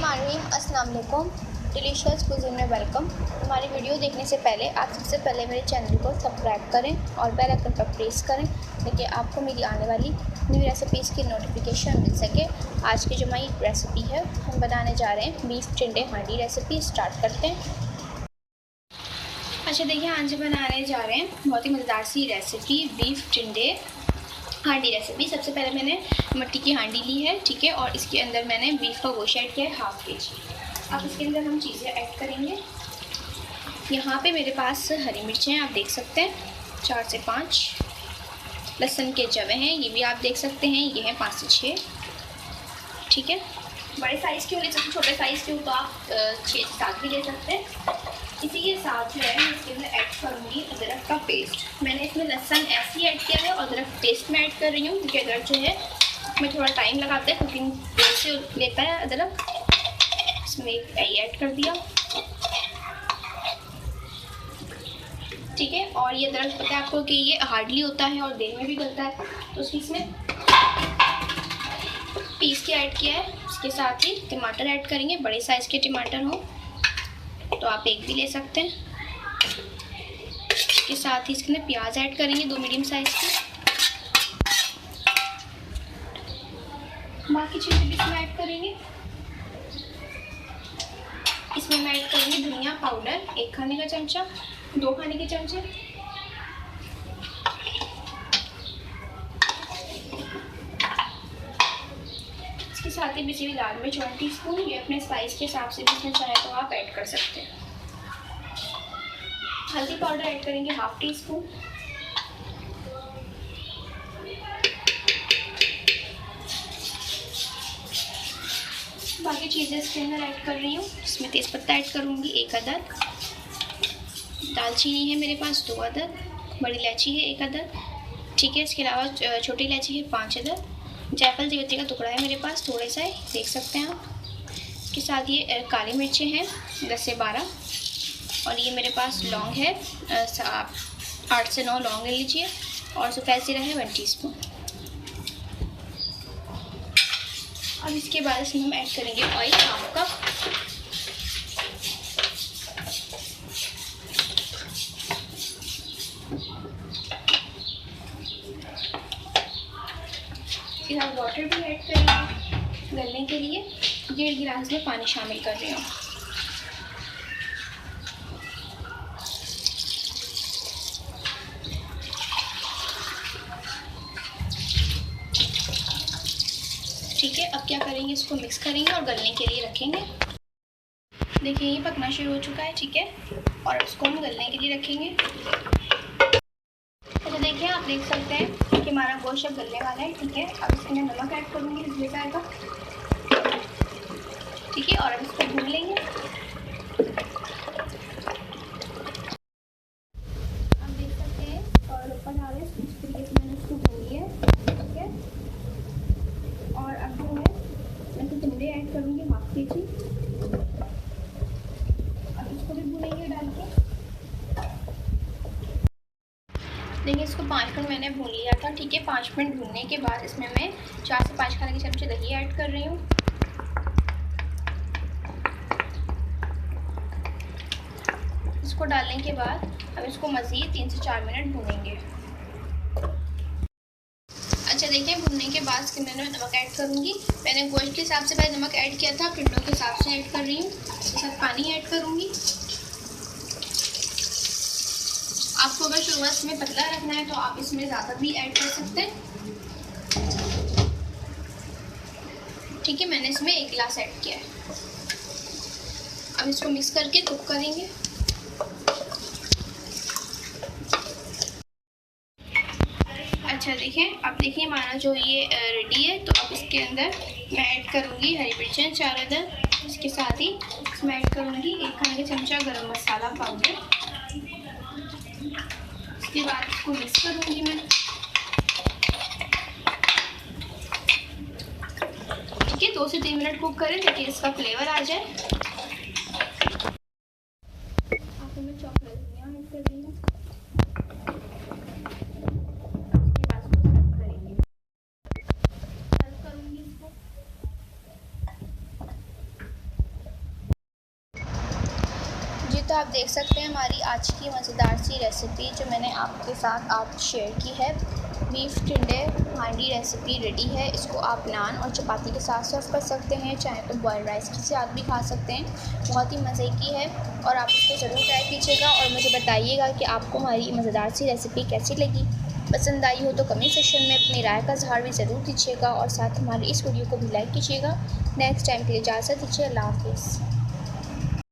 अस्सलाम वालेकुम। Delicious cuisine में वेलकम। हमारी वीडियो देखने से पहले आप सबसे पहले मेरे चैनल को सब्सक्राइब करें और बेल आइकन पर प्रेस करें ताकि आपको मेरी आने वाली न्यू रेसिपीज़ की नोटिफिकेशन मिल सके। आज की जो हमारी रेसिपी है हम बनाने जा रहे हैं बीफ टिंडे हांडी रेसिपी। स्टार्ट करते हैं। अच्छा देखिए, आज बनाने जा रहे हैं बहुत ही मज़ेदार सी रेसिपी बीफ टिंडे हांडी रेसिपी। सबसे पहले मैंने मट्टी की हांडी ली है, ठीक है, और इसके अंदर मैंने बीफ का गोश्त ऐड किया है 1/2 kg। अब इसके अंदर हम चीज़ें ऐड करेंगे। यहाँ पे मेरे पास हरी मिर्चें हैं, आप देख सकते हैं 4 से 5। लहसुन के जवे हैं, ये भी आप देख सकते हैं, ये हैं 5 से 6, ठीक है। बड़े साइज़ के हो ले सकते, छोटे साइज़ के हो तो आप 6 से 7 भी ले सकते हैं। इसी के साथ जो है मैं इसके अंदर ऐड करूँगी अदरक का पेस्ट। मैंने इसमें लहसुन ऐसे ही ऐड किया है और अदरक पेस्ट में ऐड कर रही हूँ क्योंकि अदरक जो है इसमें थोड़ा टाइम लगाता है, कुकिंग तेल से लेता है अदरक। इसमें एक ऐड कर दिया, ठीक है। और ये अदरक पता है आपको कि ये हार्डली होता है और देर में भी गलता है, तो इसमें पीस के ऐड किया है। इसके साथ ही टमाटर ऐड करेंगे, बड़े साइज़ के टमाटर हों तो आप एक भी ले सकते हैं। इसके साथ ही इसके अंदर प्याज ऐड करेंगे, 2 मीडियम साइज़ की। बाकी चीज़ें भी इसमें ऐड करेंगे। इसमें मैं ऐड करूँगी धनिया पाउडर 1 खाने का चमचा, 2 खाने के चमचे। इसके साथ ही पिसी हुई लाल मिर्च 1 टीस्पून। ये अपने स्पाइस के हिसाब से भी इसमें चाहे तो आप ऐड कर सकते हैं। हल्दी पाउडर ऐड करेंगे 1/2 टीस्पून। बाकी चीज़ें इसके अंदर ऐड कर रही हूँ। इसमें तेज़पत्ता ऐड करूँगी 1 अदद, दालचीनी है मेरे पास 2 अदद, बड़ी इलायची है 1 अदद, ठीक है। इसके अलावा छोटी इलायची है 5 अदद, जायफल जावित्री का टुकड़ा है मेरे पास थोड़ा सा है, देख सकते हैं आप। इसके साथ ये काली मिर्चें हैं 10 से 12, और ये मेरे पास लौंग है 8 से 9 लौंग ले लीजिए, और सफ़ेद जीरा है 1 टीस्पून। अब इसके बाद इसमें हम ऐड करेंगे ऑयल 1/2 कप। इसके साथ वाटर भी ऐड करेंगे गलने के लिए। 1.5 गिलास में पानी शामिल कर रही हूँ। ठीक है, अब क्या करेंगे, इसको मिक्स करेंगे और गलने के लिए रखेंगे। देखिए ये पकना शुरू हो चुका है, ठीक है, और इसको हम गलने के लिए रखेंगे। तो देखिए आप देख सकते हैं कि हमारा गोश्त अब गलने वाला है, ठीक है। अब इसमें नमक ऐड करूँगी इसमें आएगा, ठीक है, और अब इसको भून लेंगे। आप देख सकते हैं और ऊपर आ रहे हैं, इस तरीके से मैंने इसको भून लिया है, ठीक है। और अब जो है मैं तो टिंडे ऐड करूँगी 1/2 kg। अब इसको भी भूनेंगे डाल के। देखिए इसको 5 मिनट मैंने भून लिया था, ठीक है। 5 मिनट भूनने के बाद इसमें मैं 4 से 5 खाने के चमचे दही ऐड कर रही हूँ। इसको डालने के बाद अब इसको मज़ीद 3 से 4 मिनट भूनेंगे। अच्छा देखिए, भुनने के बाद इसके अंदर मैं नमक ऐड करूँगी। मैंने गोश्त के हिसाब से पहले नमक ऐड किया था, टिंडों के हिसाब से ऐड कर रही हूँ। इसके साथ पानी ऐड करूँगी। आपको अगर शुरुआत में पतला रखना है तो आप इसमें ज़्यादा भी ऐड कर सकते हैं, ठीक है। मैंने इसमें 1 गिलास ऐड किया है। अब इसको मिक्स करके कुक करेंगे। अच्छा देखें, अब देखिए हमारा जो ये रेडी है, तो अब इसके अंदर मैं ऐड करूँगी हरी मिर्चें 4 अदद। इसके साथ ही इसमें ऐड करूँगी 1 खाने का चमचा गरम मसाला पाउडर। इसके बाद इसको मिक्स करूँगी मैं, ठीक है। 2 से 3 मिनट कुक करें ताकि इसका फ्लेवर आ जाए। आप मैं चॉकलेट ऐड कर रही हूँ। तो आप देख सकते हैं हमारी आज की मज़ेदार सी रेसिपी जो मैंने आपके साथ आज शेयर की है, बीफ टिंडे हांडी रेसिपी रेडी है। इसको आप नान और चपाती के साथ सर्व कर सकते हैं, चाहे तो बॉयल राइस के साथ भी खा सकते हैं। बहुत ही मज़े की है और आप इसको ज़रूर ट्राई कीजिएगा और मुझे बताइएगा कि आपको हमारी मज़ेदार सी रेसिपी कैसी लगी। पसंद आई हो तो कमेंट सेक्शन में अपनी राय का इज़हार भी ज़रूर कीजिएगा और साथ हमारी इस वीडियो को भी लाइक कीजिएगा। नेक्स्ट टाइम के लिए इजाज़त दीजिए। अल्लाह हाफ़िज़।